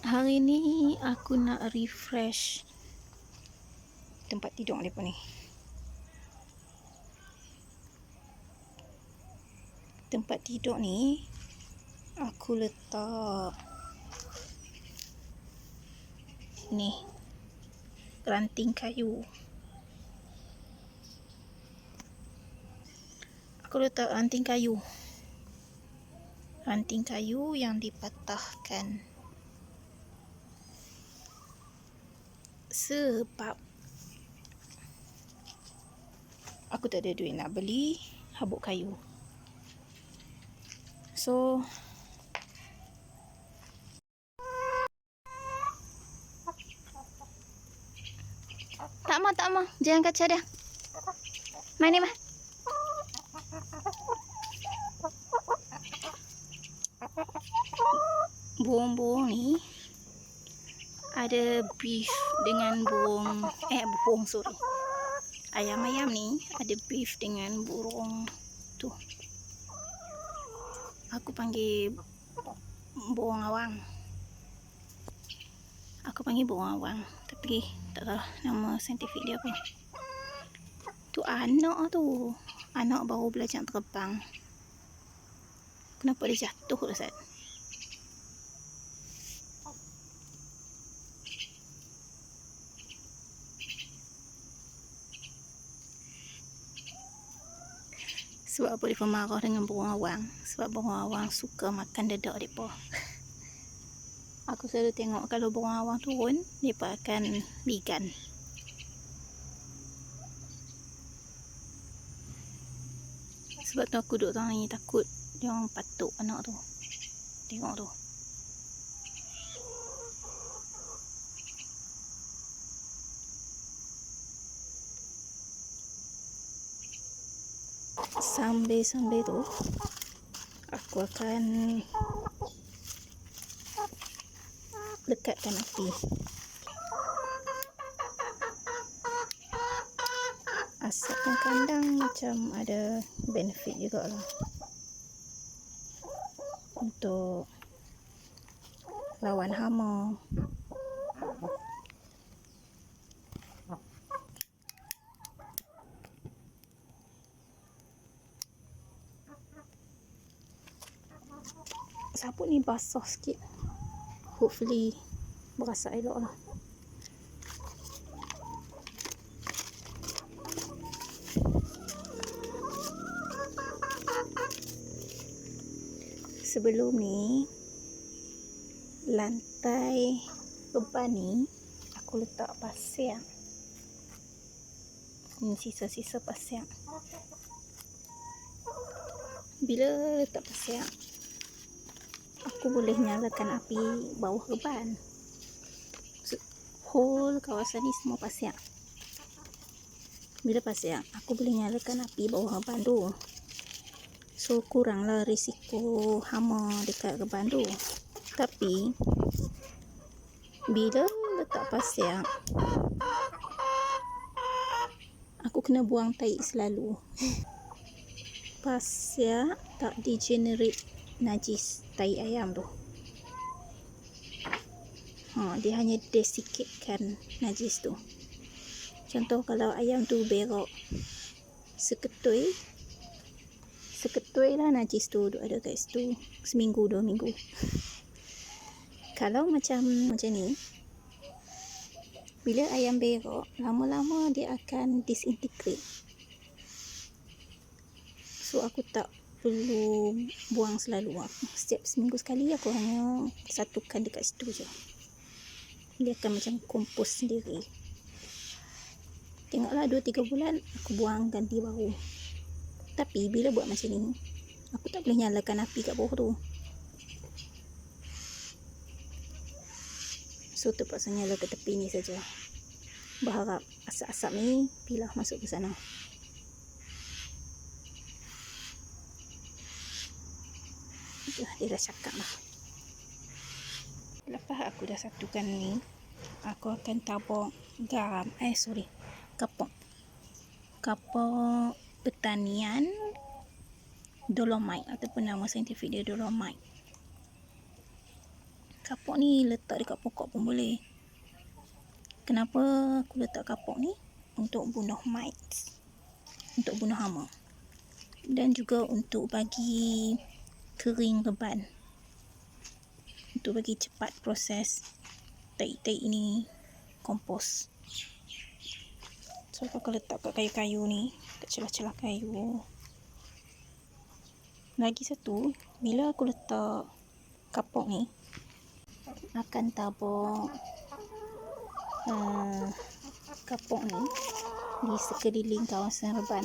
Hari ni aku nak refresh tempat tidur mereka ni. Tempat tidur ni aku letak ni ranting kayu. Aku letak ranting kayu. Ranting kayu yang dipatahkan. Sebab aku tak ada duit nak beli habuk kayu. So tak mau, jangan kacau dia. Main ni mah. Burung-burung ni ada beef dengan ayam-ayam ni ada beef dengan burung tu. Aku panggil burung awang. Tapi tak tahu nama saintifik dia apa. Tu anak baru belajar terbang. Kenapa dia jatuh Ustaz? Sebab apa dia marah dengan burung awang? Sebab burung awang suka makan dedak mereka. Aku selalu tengok kalau burung awang turun, mereka akan bigan. Sebab tu aku duduk tangan ni takut dia orang patuk anak tu. Tengok tu. Sambil tu aku akan dekatkan api. Asapkan kandang macam ada benefit jugalah untuk lawan hama. Sabut ni basah sikit. Hopefully berasa elok lah. Sebelum ni lantai beban ni aku letak pasir. Ini sisa-sisa pasir. Bila letak pasir, aku boleh nyalakan api bawah beban. Whole kawasan ni semua pasir. Bila pasir, aku boleh nyalakan api bawah beban tu. So kuranglah risiko hama dekat beban tu. Tapi bila letak pasir, aku kena buang tahi selalu. Pasir tak degenerate najis tahi ayam tu. Dia hanya desikatkan najis tu. Contoh kalau ayam tu berak seketui lah najis tu duk ada kat situ seminggu 2 minggu. Kalau macam ni, bila ayam berak, lama-lama dia akan disintegrate. So aku tak perlu buang selalu. Setiap seminggu sekali aku hanya satukan dekat situ je. Dia akan macam kompos sendiri. Tengoklah 2-3 bulan aku buang ganti baru. Tapi bila buat macam ni, aku tak boleh nyalakan api kat bawah tu. So terpaksa nyala ke tepi ni saja. Berharap asap-asap ni pilah masuk ke sana. Dia dah cakap lah. Lepas aku dah satukan ni, aku akan tabur kapur pertanian dolomite ataupun nama saintifik dia dolomite. kapok ni letak dekat pokok pun boleh. Kenapa aku letak kapok ni? Untuk bunuh mites, untuk bunuh hama, dan juga untuk bagi kering reban, untuk bagi cepat proses taik-taik ni kompos. So aku akan letak kat kayu-kayu ni, kat celah-celah kayu. Lagi satu, bila aku letak kapok ni, akan tabur kapok ni di sekeliling kawasan reban,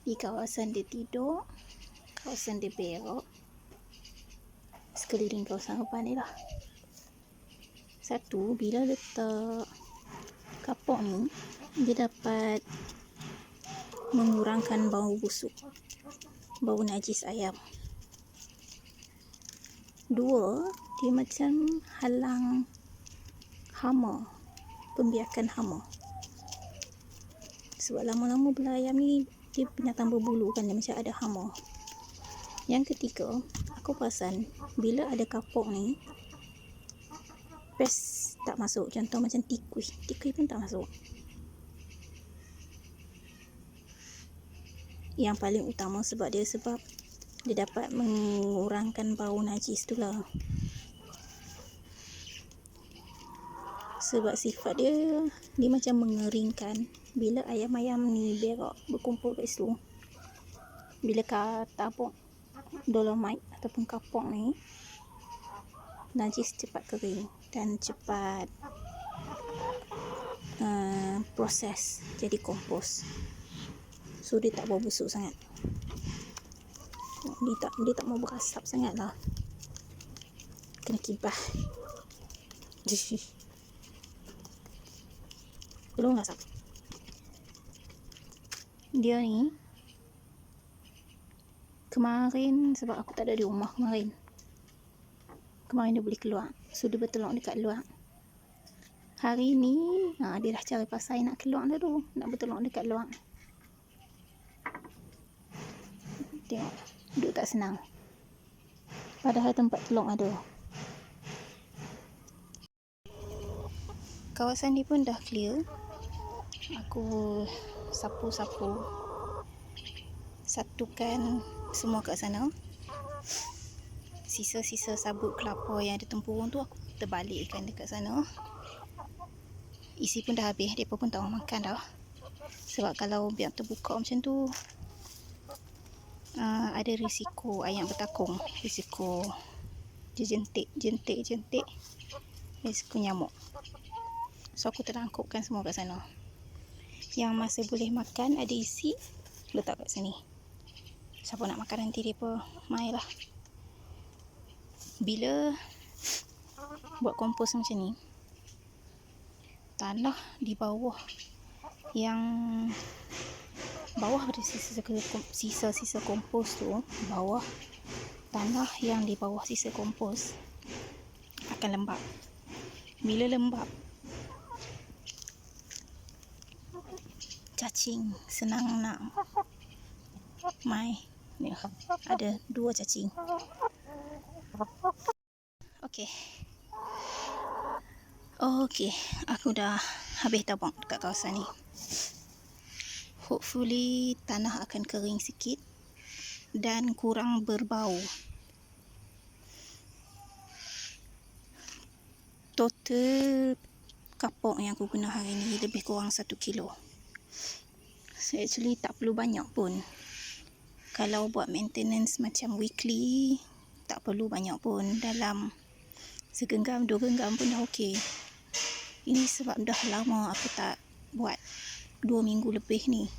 di kawasan dia tidur, kawasan dia berak, sekeliling kawasan reban ni lah. Satu, bila letak kapok ni, dia dapat mengurangkan bau busuk, bau najis ayam. Dua, dia macam halang hama, pembiakan hama. Sebab lama-lama belah ayam ni dia binatang berbulu kan, dia macam ada hama. Yang ketiga, aku perasan bila ada kapok ni, pest tak masuk. Contoh macam tikui pun tak masuk. Yang paling utama sebab dia dapat mengurangkan bau najis tu lah. Sebab sifat dia macam mengeringkan. Bila ayam-ayam ni berak, berkumpul kat situ, bila kau tabur dolomite ataupun kapok ni, najis cepat kering dan cepat proses jadi kompos. So dia tak bau busuk sangat, dia tak mau berasap sangat lah, kena kibah. Belum asap. Dia ni kemarin, sebab aku tak ada di rumah kemarin dia boleh keluar, so dia bertelur dekat luar. Hari ni dia dah cari pasal nak keluar dah tu, nak bertelur dekat luar. Tengok, duduk tak senang, padahal tempat telur ada. Kawasan ni pun dah clear. Aku sapu-sapu, satukan semua kat sana. Sisa-sisa sabut kelapa yang ada tempurung tu aku terbalikkan dekat sana. Isi pun dah habis, mereka pun tak mau makan dah. Sebab kalau biar terbuka macam tu, ada risiko ayam bertakung, risiko dia jentik, risiko nyamuk. So aku terangkupkan semua kat sana. Yang masih boleh makan, ada isi, letak kat sini. Siapa nak makan nanti mereka mai lah. Bila buat kompos macam ni, tanah di bawah yang pada sisa-sisa kompos tu, bawah tanah yang di bawah sisa kompos akan lembap. Bila lembap, cacing senang nak mai. Ni ada 2 cacing. Okey, aku dah habis tabung dekat kawasan ni. Hopefully tanah akan kering sikit dan kurang berbau. Total kapok yang aku guna hari ni lebih kurang 1 kilo. So actually tak perlu banyak pun. Kalau buat maintenance macam weekly, tak perlu banyak pun. Dalam segenggam 2 genggam pun dah okey. Ini sebab dah lama aku tak buat, 2 minggu lebih ni